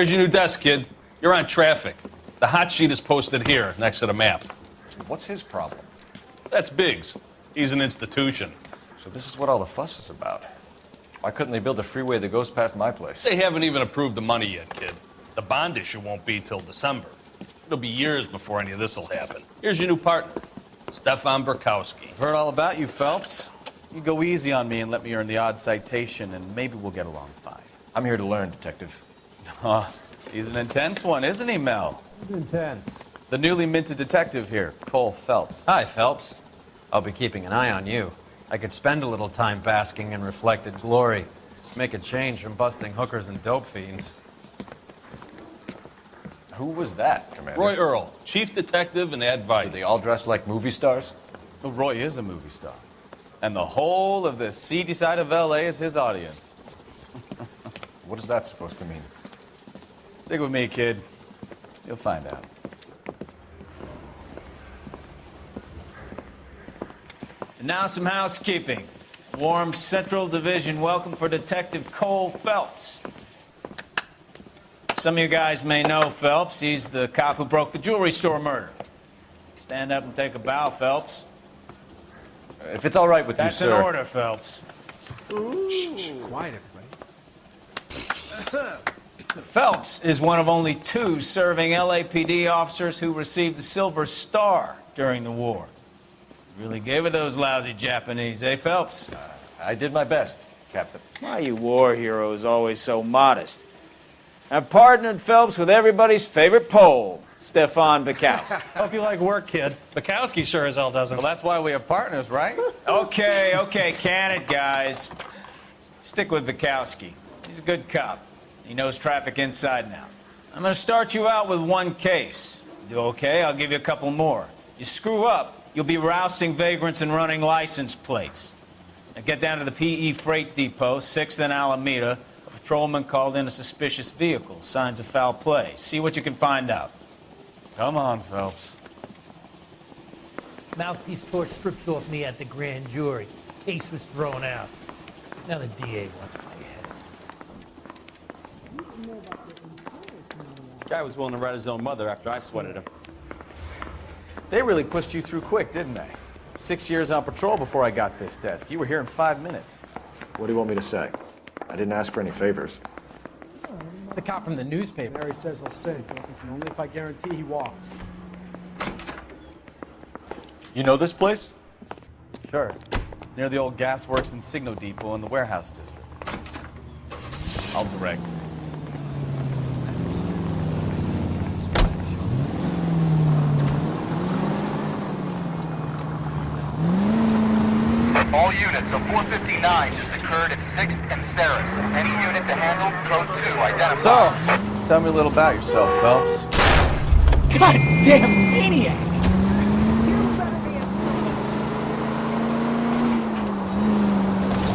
Here's your new desk, kid. You're on traffic. The hot sheet is posted here, next to the map. What's his problem? That's Biggs. He's an institution. So this is what all the fuss is about. Why couldn't they build a freeway that goes past my place? They haven't even approved the money yet, kid. The bond issue won't be till December. It'll be years before any of this will happen. Here's your new partner, Stefan Burkowski. I've heard all about you, Phelps. You go easy on me and let me earn the odd citation, and maybe we'll get along fine. I'm here to learn, Detective. He's an intense one, isn't he, Mel? Intense. The newly minted detective here, Cole Phelps. Hi, Phelps. I'll be keeping an eye on you. I could spend a little time basking in reflected glory. Make a change from busting hookers and dope fiends. Who was that, Commander? Roy Earl, chief detective and advice. Do they all dress like movie stars? Well, Roy is a movie star. And the whole of the seedy side of L.A. is his audience. What is that supposed to mean? Stick with me, kid. You'll find out. And now some housekeeping. Warm Central Division welcome for Detective Cole Phelps. Some of you guys may know Phelps. He's the cop who broke the jewelry store murder. Stand up and take a bow, Phelps. If it's all right with That's you, sir. in order, Phelps. Shh, quiet, everybody. Phelps is one of only 2 serving LAPD officers who received the Silver Star during the war. Really gave it those lousy Japanese, eh, Phelps? I did my best, Captain. Why you war heroes always so modest? I've partnered Phelps with everybody's favorite Pole, Stefan Burkowski. Hope you like work, kid. Bukowski sure as hell doesn't. Well, that's why we have partners, right? Okay, can it, guys. Stick with Burkowski. He's a good cop. He knows traffic inside and out. I'm going to start you out with 1 case. You do okay, I'll give you a couple more. You screw up, you'll be rousting vagrants and running license plates. Now get down to the PE Freight Depot, 6th and Alameda. A patrolman called in a suspicious vehicle. Signs of foul play. See what you can find out. Come on, Phelps. Mouthpiece tore strips off me at the grand jury. Case was thrown out. Now the DA wants my head. This guy was willing to write his own mother after I sweated him. They really pushed you through quick, didn't they? 6 years on patrol before I got this desk. You were here in 5 minutes. What do you want me to say? I didn't ask for any favors. The cop from the newspaper. Mary says he'll say, only if I guarantee he walks. You know this place? Sure. Near the old gas works and Signo Depot in the warehouse district. I'll direct. All units of 459 just occurred at 6th and Saris. Any unit to handle, code 2, identify. So, tell me a little about yourself, Phelps. Goddamn maniac!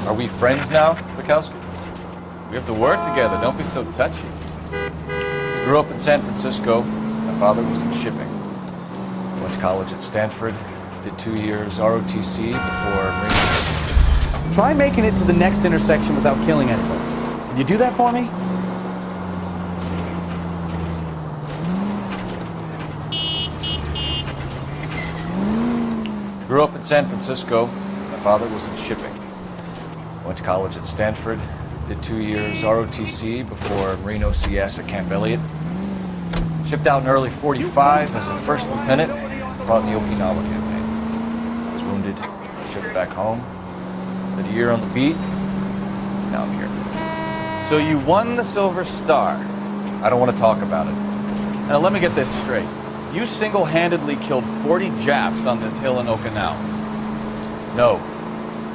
Are we friends now, Burkowski? We have to work together. Don't be so touchy. Grew up in San Francisco. My father was in shipping. Went to college at Stanford. Did 2 years ROTC before... Try making it to the next intersection without killing anybody. Can you do that for me? Grew up in San Francisco. My father was in shipping. Went to college at Stanford. Did 2 years ROTC before Marine OCS at Camp Elliott. Shipped out in early 45 as a first lieutenant. Fought in the Okinawa campaign. I was wounded. Shipped back home. Did a year on the beat. Now I'm here. So you won the Silver Star. I don't want to talk about it. Now let me get this straight. You single-handedly killed 40 Japs on this hill in Okinawa. No,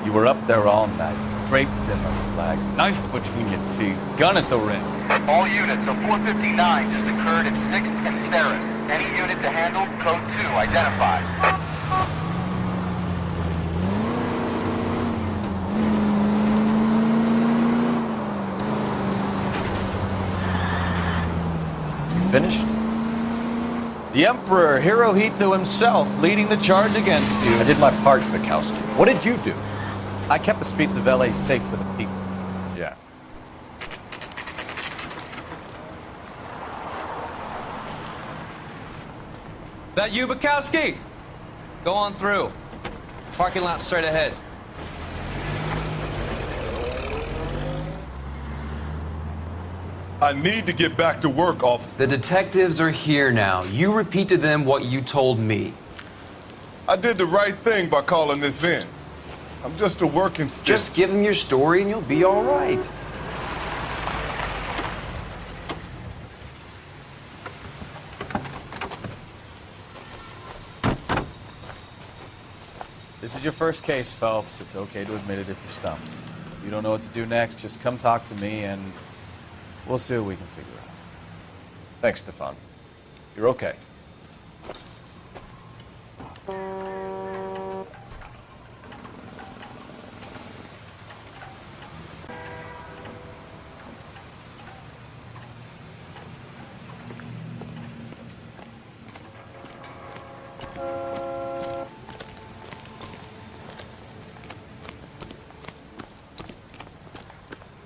you were up there all night, draped in the flag, knife between your teeth, gun at the rim. All units of 459 just occurred at 6th and Saris. Any unit to handle, code 2, identify. Finished? The Emperor Hirohito himself leading the charge against you. I did my part, Bukowski. What did you do? I kept the streets of LA safe for the people. Yeah. That you, Bukowski? Go on through. Parking lot straight ahead. I need to get back to work, officer. The detectives are here now. You repeat to them what you told me. I did the right thing by calling this in. I'm just a working stick. Just give them your story and you'll be all right. This is your first case, Phelps. It's okay to admit it if you're stumped. If you don't know what to do next, just come talk to me and we'll see what we can figure out. Thanks, Stefan. You're okay.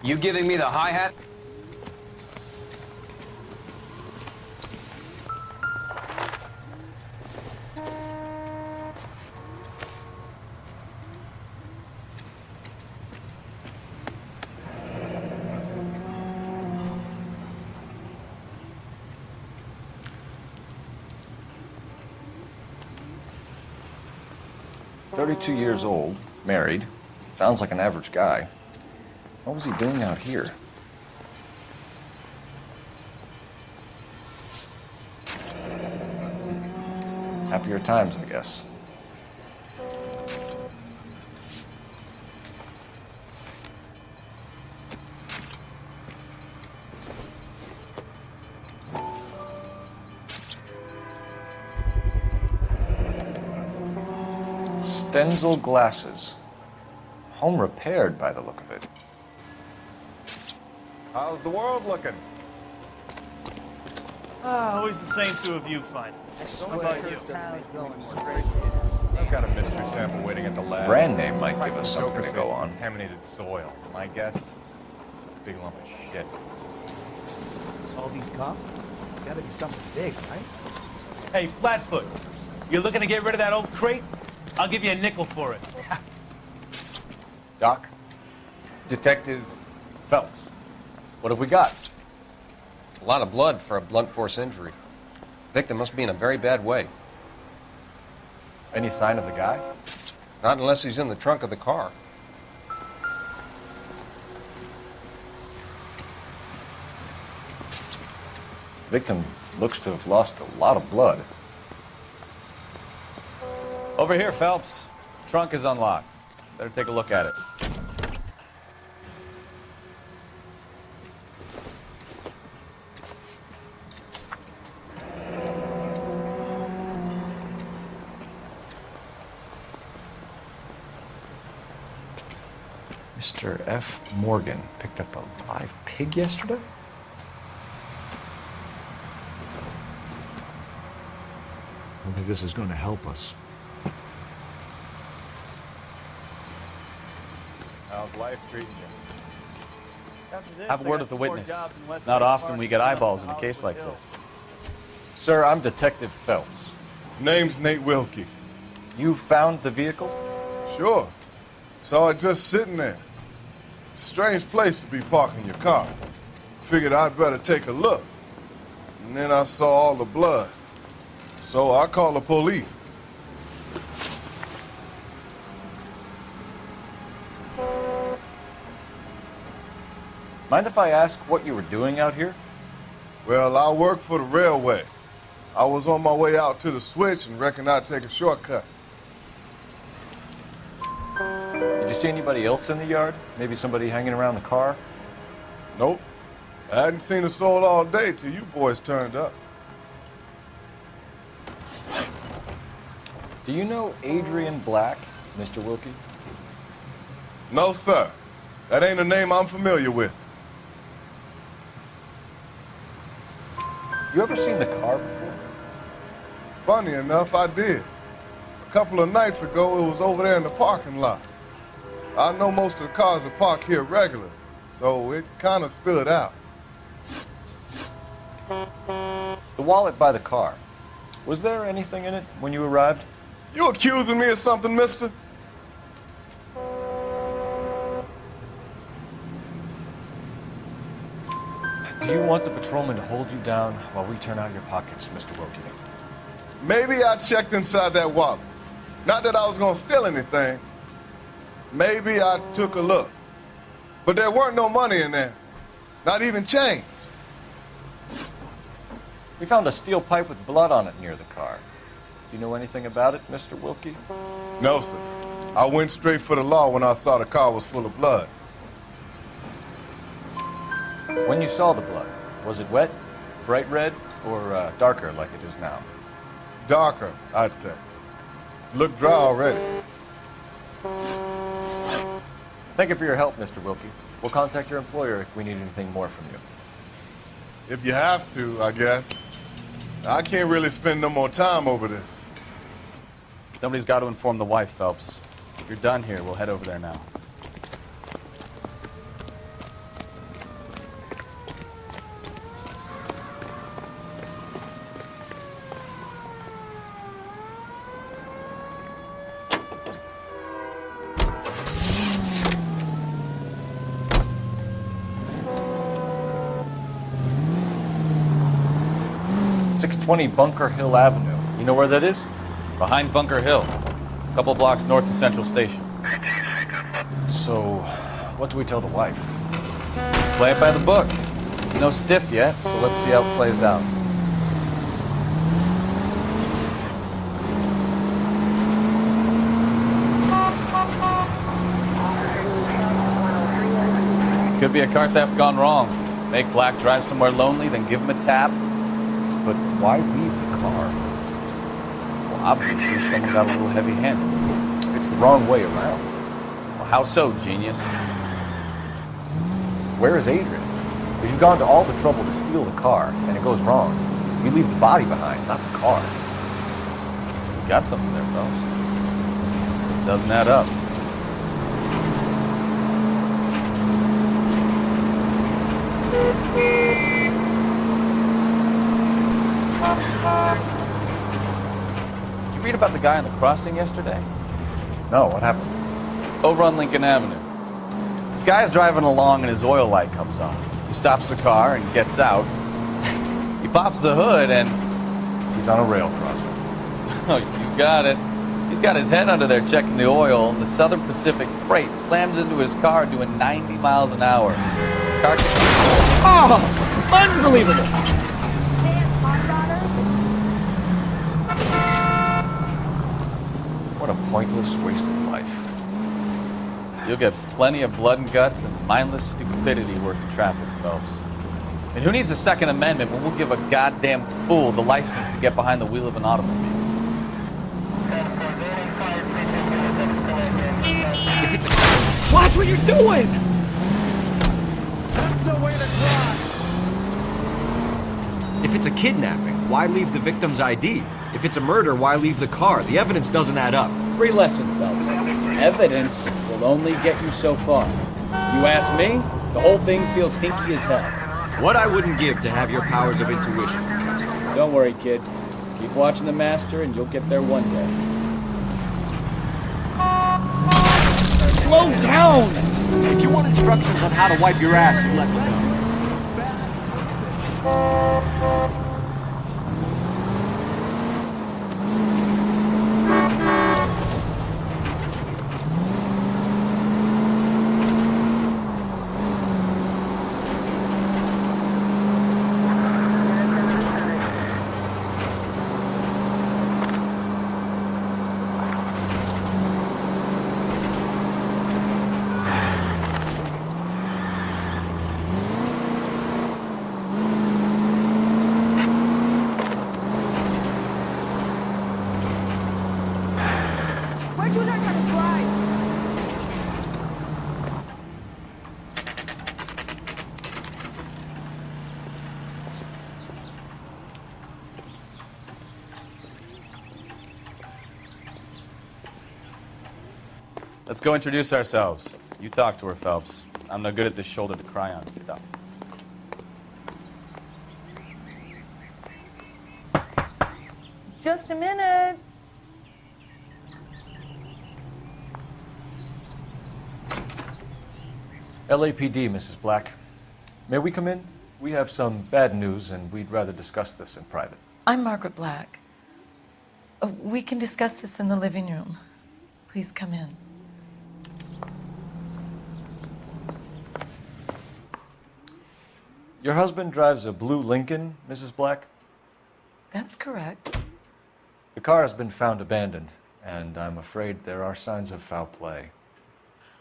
You giving me the hi-hat? "32 years old, married. Sounds like an average guy. What was he doing out here?" Happier times, I guess. Stenzel glasses. Home repaired by the look of it. How's the world looking? Always the same two of you fighting. What about you? I've got a mystery sample waiting at the lab. Brand name might give us something to go on. Contaminated soil. My guess, it's a big lump of shit. All these cops? It's gotta be something big, right? Hey, Flatfoot, you looking to get rid of that old crate? I'll give you a nickel for it. Doc? Detective Phelps, what have we got? A lot of blood for a blunt force injury. Victim must be in a very bad way. Any sign of the guy? Not unless he's in the trunk of the car. Victim looks to have lost a lot of blood. Over here, Phelps. Trunk is unlocked. Better take a look at it. Mr. F. Morgan picked up a live pig yesterday? I don't think this is going to help us. How's life treating you? Have a word with the witness. It's not often we get eyeballs in a case like this. Sir, I'm Detective Phelps. Name's Nate Wilkie. You found the vehicle? Sure. Saw it just sitting there. Strange place to be parking your car. Figured I'd better take a look. And then I saw all the blood. So I called the police. Mind if I ask what you were doing out here? Well, I work for the railway. I was on my way out to the switch and reckoned I'd take a shortcut. Did you see anybody else in the yard? Maybe somebody hanging around the car? Nope. I hadn't seen a soul all day till you boys turned up. Do you know Adrian Black, Mr. Wilkie? No, sir. That ain't a name I'm familiar with. You ever seen the car before? Funny enough, I did. A couple of nights ago, it was over there in the parking lot. I know most of the cars are parked here regularly, so it kind of stood out. The wallet by the car. Was there anything in it when you arrived? You accusing me of something, mister? Do you want the patrolman to hold you down while we turn out your pockets, Mr. Wilkie? Maybe I checked inside that wallet. Not that I was gonna steal anything. Maybe I took a look. But there weren't no money in there. Not even change. We found a steel pipe with blood on it near the car. Do you know anything about it, Mr. Wilkie? No, sir. I went straight for the law when I saw the car was full of blood. When you saw the blood, was it wet, bright red, or darker like it is now? Darker, I'd say. Looked dry already. Thank you for your help, Mr. Wilkie. We'll contact your employer if we need anything more from you. If you have to, I guess. I can't really spend no more time over this. Somebody's got to inform the wife, Phelps. If you're done here, we'll head over there now. Bunker Hill Avenue. You know where that is? Behind Bunker Hill. A couple blocks north of Central Station. So, what do we tell the wife? Play it by the book. There's no stiff yet, so let's see how it plays out. Could be a car theft gone wrong. Make Black drive somewhere lonely, then give him a tap. But why leave the car? Well, obviously someone got a little heavy-handed. It's the wrong way around. Well, how so, genius? Where is Adrian? If you've gone to all the trouble to steal the car, and it goes wrong, we leave the body behind, not the car. You got something there, Phelps. Doesn't add up. You read about the guy on the crossing yesterday? No, what happened? Over on Lincoln Avenue. This guy's driving along and his oil light comes on. He stops the car and gets out. He pops the hood and... He's on a rail crossing. Oh, you got it. He's got his head under there checking the oil, and the Southern Pacific freight slams into his car doing 90 miles an hour. Car... Oh! Unbelievable! What a pointless waste of life. You'll get plenty of blood and guts and mindless stupidity working traffic, Phelps. And who needs a Second Amendment when we'll give a goddamn fool the license to get behind the wheel of an automobile? If it's a... Watch what you're doing! That's the way to cross! If it's a kidnapping, why leave the victim's ID? If it's a murder, why leave the car? The evidence doesn't add up. Free lesson, Phelps. Evidence will only get you so far. You ask me, the whole thing feels hinky as hell. What I wouldn't give to have your powers of intuition. Don't worry, kid. Keep watching the master and you'll get there one day. Slow down! If you want instructions on how to wipe your ass, you let me know. Let's go introduce ourselves. You talk to her, Phelps. I'm no good at this shoulder to cry on stuff. Just a minute. LAPD, Mrs. Black. May we come in? We have some bad news, and we'd rather discuss this in private. I'm Margaret Black. We can discuss this in the living room. Please come in. Your husband drives a blue Lincoln, Mrs. Black? That's correct. The car has been found abandoned, and I'm afraid there are signs of foul play.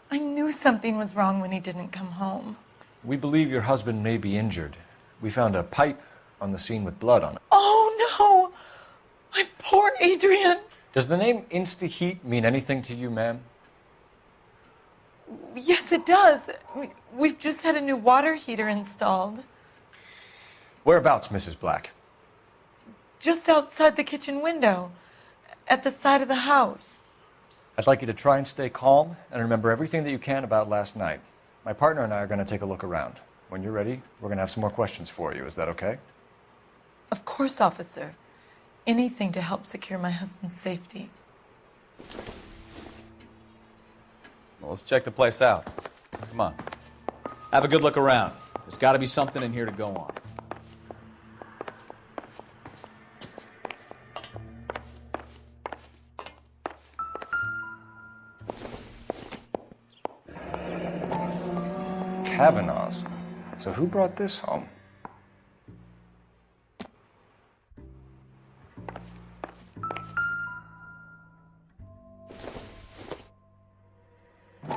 I knew something was wrong when he didn't come home. We believe your husband may be injured. We found a pipe on the scene with blood on it. Oh, no! My poor Adrian! Does the name Insta-Heat mean anything to you, ma'am? Yes, it does. We've just had a new water heater installed. Whereabouts, Mrs. Black? Just outside the kitchen window, at the side of the house. I'd like you to try and stay calm and remember everything that you can about last night. My partner and I are going to take a look around. When you're ready, we're going to have some more questions for you. Is that okay? Of course, officer. Anything to help secure my husband's safety. Well, let's check the place out. Come on. Have a good look around. There's got to be something in here to go on. Kavanaugh's. So who brought this home?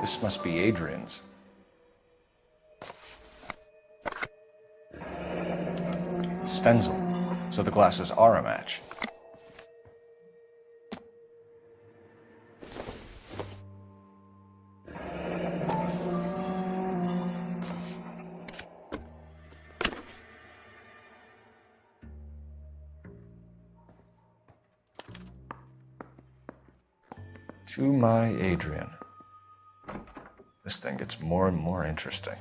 This must be Adrian's. Stenzel. So the glasses are a match. To my Adrian. This thing gets more and more interesting.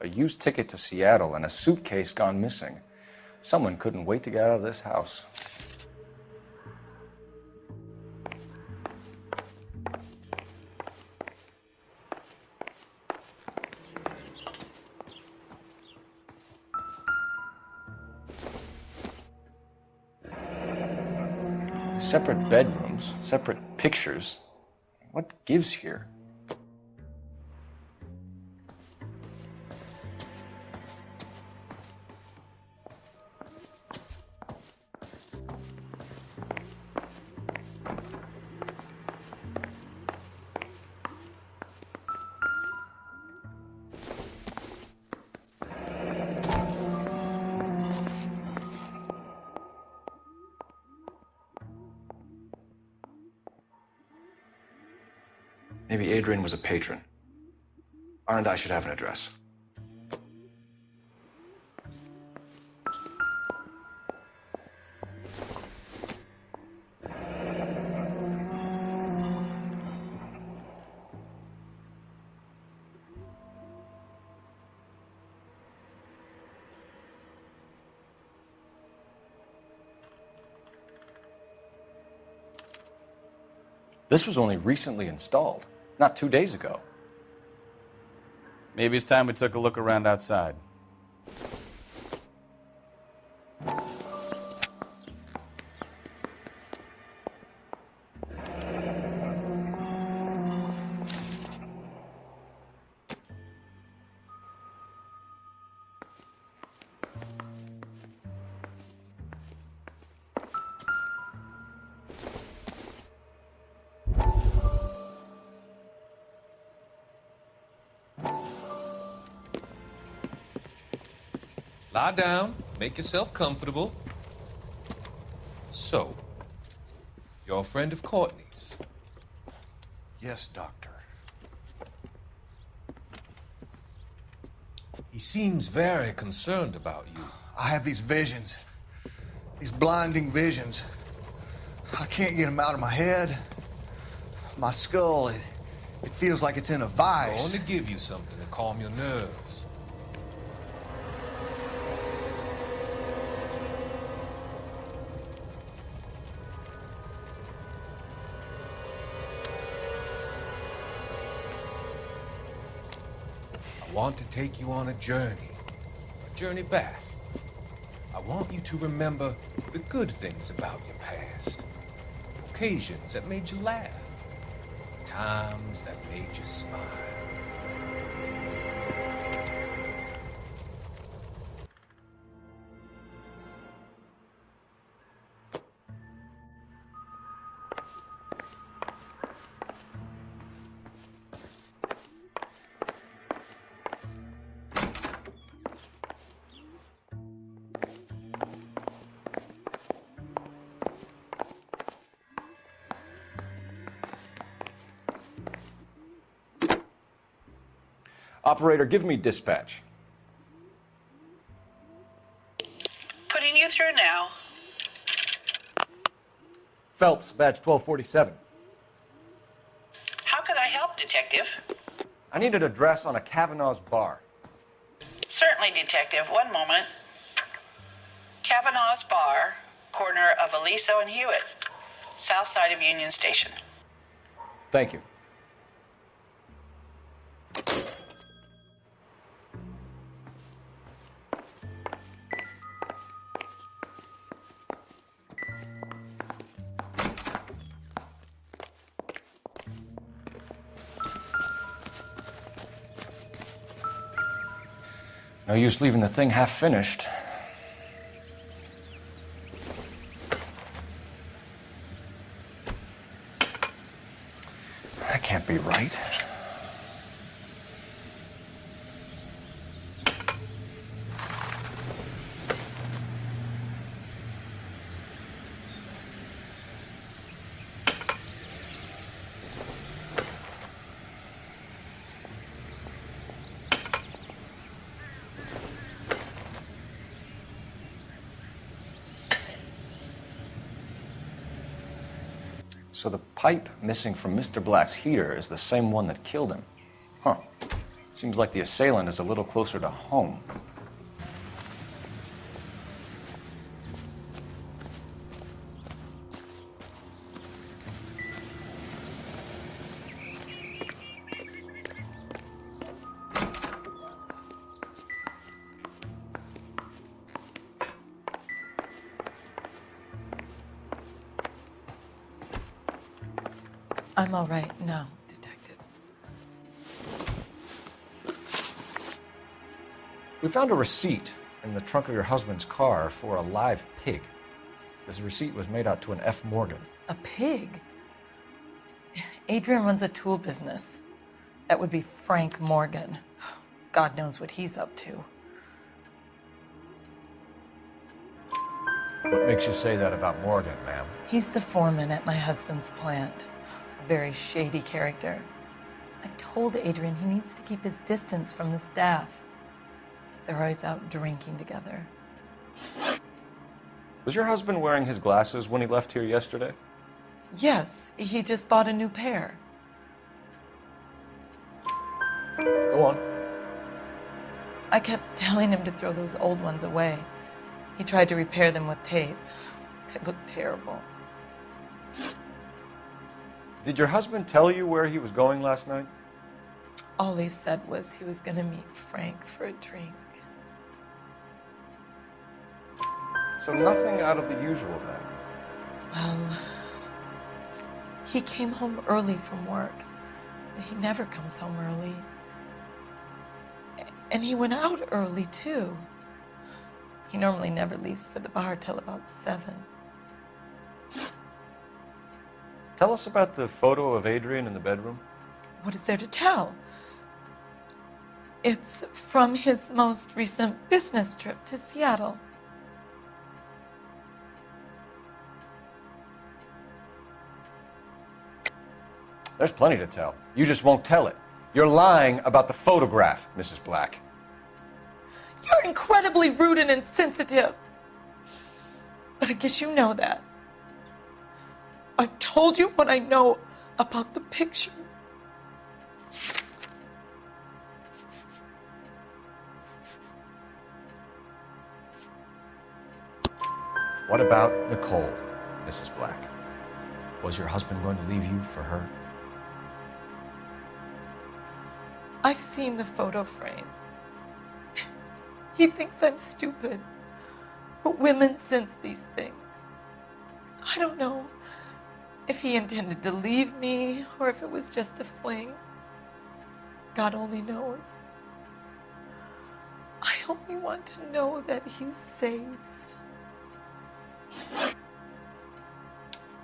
A used ticket to Seattle and a suitcase gone missing. Someone couldn't wait to get out of this house. Separate bedrooms, separate pictures. What gives here? Maybe Adrian was a patron. And I should have an address. This was only recently installed. Not 2 days ago. Maybe it's time we took a look around outside. Lie down, make yourself comfortable. So, you're a friend of Courtney's? Yes, Doctor. He seems very concerned about you. I have these visions. These blinding visions. I can't get them out of my head. My skull, it feels like it's in a I'm vice. going to give you something to calm your nerves. I want to take you on a journey back. I want you to remember the good things about your past. Occasions that made you laugh. Times that made you smile. Operator, give me dispatch. Putting you through now. Phelps, badge 1247. How could I help, Detective? I need an address on a Kavanaugh's bar. Certainly, Detective. One moment. Kavanaugh's Bar, corner of Aliso and Hewitt, south side of Union Station. Thank you. No use leaving the thing half finished. That can't be right. So the pipe missing from Mr. Black's heater is the same one that killed him. Huh. Seems like the assailant is a little closer to home. I'm all right now, detectives. We found a receipt in the trunk of your husband's car for a live pig. This receipt was made out to an F. Morgan. A pig? Adrian runs a tool business. That would be Frank Morgan. God knows what he's up to. What makes you say that about Morgan, ma'am? He's the foreman at my husband's plant. A very shady character. I've told Adrian he needs to keep his distance from the staff. They're always out drinking together. Was your husband wearing his glasses when he left here yesterday? Yes, he just bought a new pair. Go on. I kept telling him to throw those old ones away. He tried to repair them with tape. They looked terrible. Did your husband tell you where he was going last night? All he said was he was going to meet Frank for a drink. So nothing out of the usual then? Well, he came home early from work. He never comes home early. And he went out early, too. He normally never leaves for the bar till about 7. Tell us about the photo of Adrian in the bedroom. What is there to tell? It's from his most recent business trip to Seattle. There's plenty to tell. You just won't tell it. You're lying about the photograph, Mrs. Black. You're incredibly rude and insensitive. But I guess you know that. I've told you what I know about the picture. What about Nicole, Mrs. Black? Was your husband going to leave you for her? I've seen the photo frame. He thinks I'm stupid. But women sense these things. I don't know if he intended to leave me or if it was just a fling. God only knows. I only want to know that he's safe.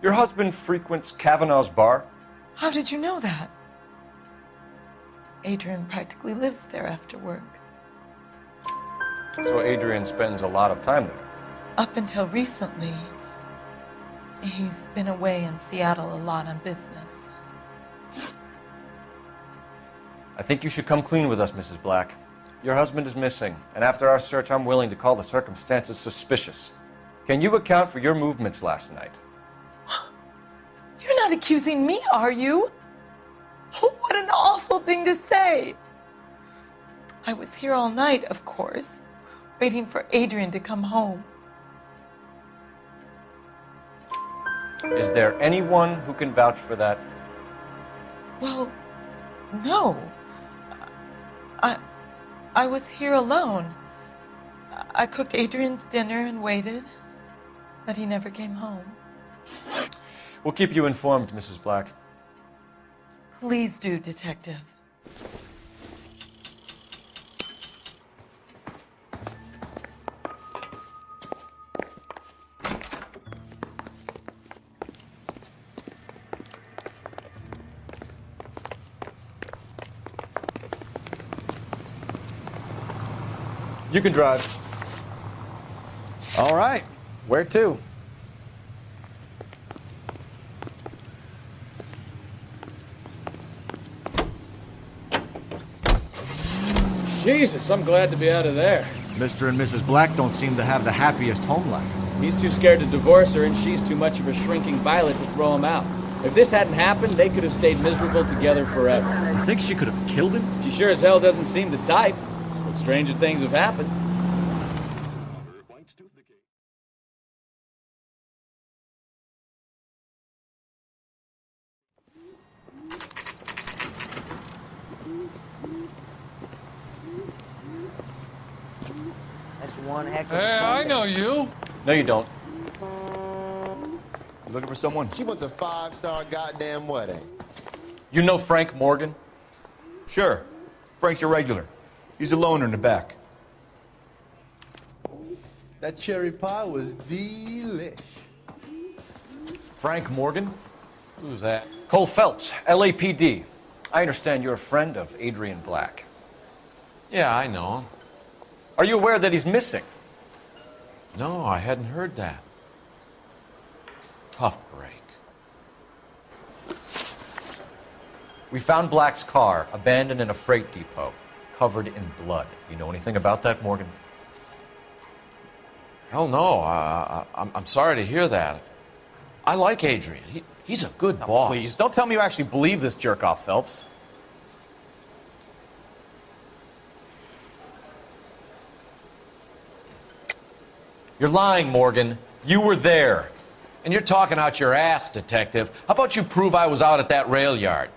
Your husband frequents Kavanaugh's bar? How did you know that? Adrian practically lives there after work. So Adrian spends a lot of time there. Up until recently, he's been away in Seattle a lot on business. I think you should come clean with us, Mrs. Black. Your husband is missing, and after our search, I'm willing to call the circumstances suspicious. Can you account for your movements last night? You're not accusing me, are you? What an awful thing to say. I was here all night, of course, waiting for Adrian to come home. Is there anyone who can vouch for that? Well, no. I was here alone. I cooked Adrian's dinner and waited, but he never came home. We'll keep you informed, Mrs. Black. Please do, Detective. You can drive. All right. Where to? Jesus, I'm glad to be out of there. Mr. and Mrs. Black don't seem to have the happiest home life. He's too scared to divorce her, and she's too much of a shrinking violet to throw him out. If this hadn't happened, they could have stayed miserable together forever. You think she could have killed him? She sure as hell doesn't seem the type. But stranger things have happened. That's one heck of a Hey, I know you. No, you don't. You looking for someone? She wants a 5-star goddamn wedding. You know Frank Morgan? Sure. Frank's a regular. He's a loner in the back. That cherry pie was delish. Frank Morgan? Who's that? Cole Phelps, LAPD. I understand you're a friend of Adrian Black. Yeah, I know him. Are you aware that he's missing? No, I hadn't heard that. Tough break. We found Black's car abandoned in a freight depot, covered in blood. You know anything about that, Morgan? Hell no. I'm sorry to hear that. I like Adrian. He's a good boss. Please, don't tell me you actually believe this jerk-off, Phelps. You're lying, Morgan. You were there. And you're talking out your ass, detective. How about you prove I was out at that rail yard?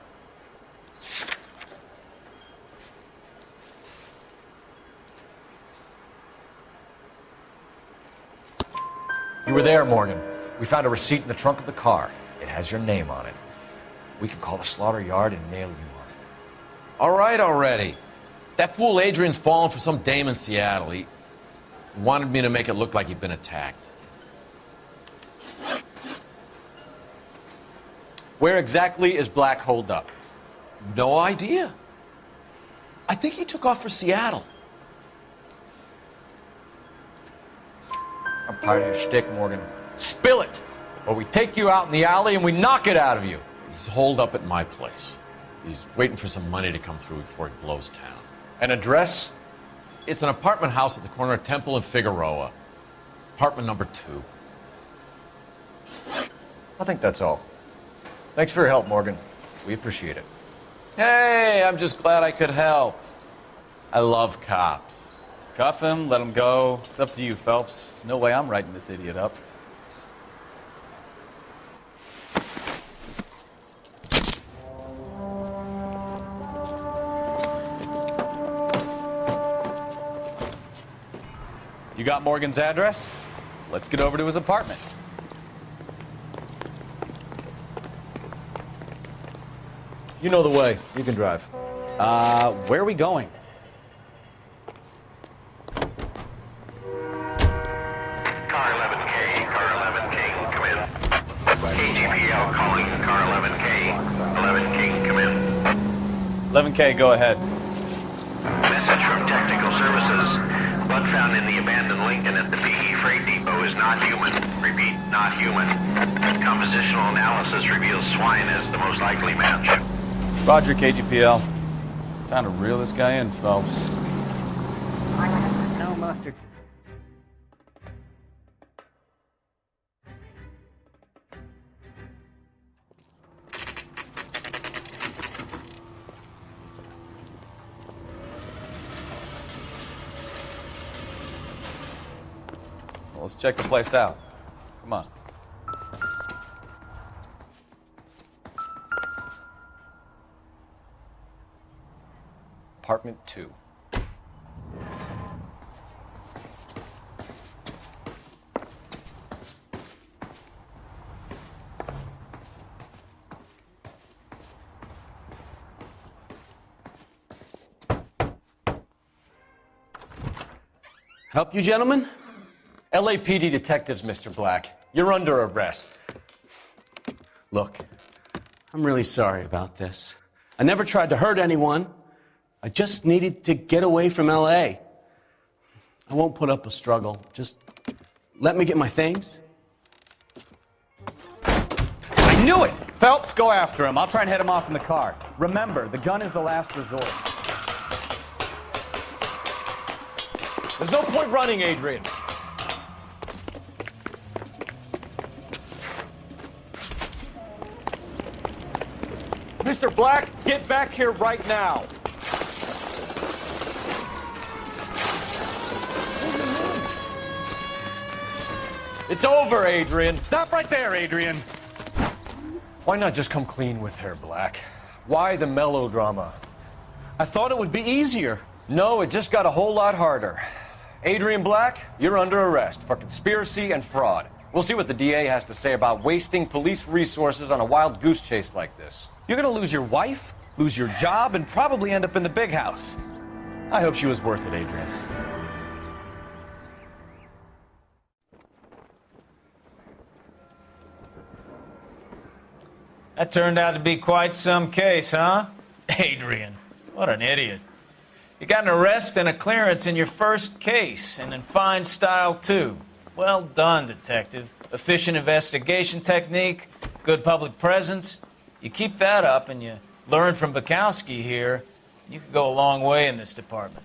You were there, Morgan. We found a receipt in the trunk of the car. It has your name on it. We can call the slaughter yard and nail you on it. All right already. That fool Adrian's fallen for some dame in Seattle. He wanted me to make it look like he'd been attacked. Where exactly is Black holed up? No idea. I think he took off for Seattle. I'm tired of your shtick, Morgan. Spill it, or we take you out in the alley and we knock it out of you. He's holed up at my place. He's waiting for some money to come through before he blows town. An address? It's an apartment house at the corner of Temple and Figueroa. Apartment number 2. I think that's all. Thanks for your help, Morgan. We appreciate it. Hey, I'm just glad I could help. I love cops. Cuff him, let him go. It's up to you, Phelps. There's no way I'm writing this idiot up. You got Morgan's address? Let's get over to his apartment. You know the way. You can drive. Where are we going? Car 11K, car 11K, come in. KGPL calling car 11K. 11K, come in. 11K, go ahead. Message from Technical Services. Blood found in the abandoned Lincoln at the PE Freight Depot is not human. Repeat, not human. Compositional analysis reveals swine as the most likely match. Roger, KGPL. Time to reel this guy in, Phelps. No mustard. Well, let's check the place out. Come on. Apartment 2. Help you, gentlemen? LAPD detectives, Mr. Black. You're under arrest. Look, I'm really sorry about this. I never tried to hurt anyone. I just needed to get away from L.A. I won't put up a struggle. Just let me get my things. I knew it! Phelps, go after him. I'll try and head him off in the car. Remember, the gun is the last resort. There's no point running, Adrian. Mr. Black, get back here right now. It's over, Adrian. Stop right there, Adrian. Why not just come clean with her, Black? Why the melodrama? I thought it would be easier. No, it just got a whole lot harder. Adrian Black, you're under arrest for conspiracy and fraud. We'll see what the DA has to say about wasting police resources on a wild goose chase like this. You're gonna lose your wife, lose your job, and probably end up in the big house. I hope she was worth it, Adrian. That turned out to be quite some case, huh? Adrian, what an idiot. You got an arrest and a clearance in your first case, and in fine style, too. Well done, detective. Efficient investigation technique, good public presence. You keep that up and you learn from Bukowski here, you could go a long way in this department.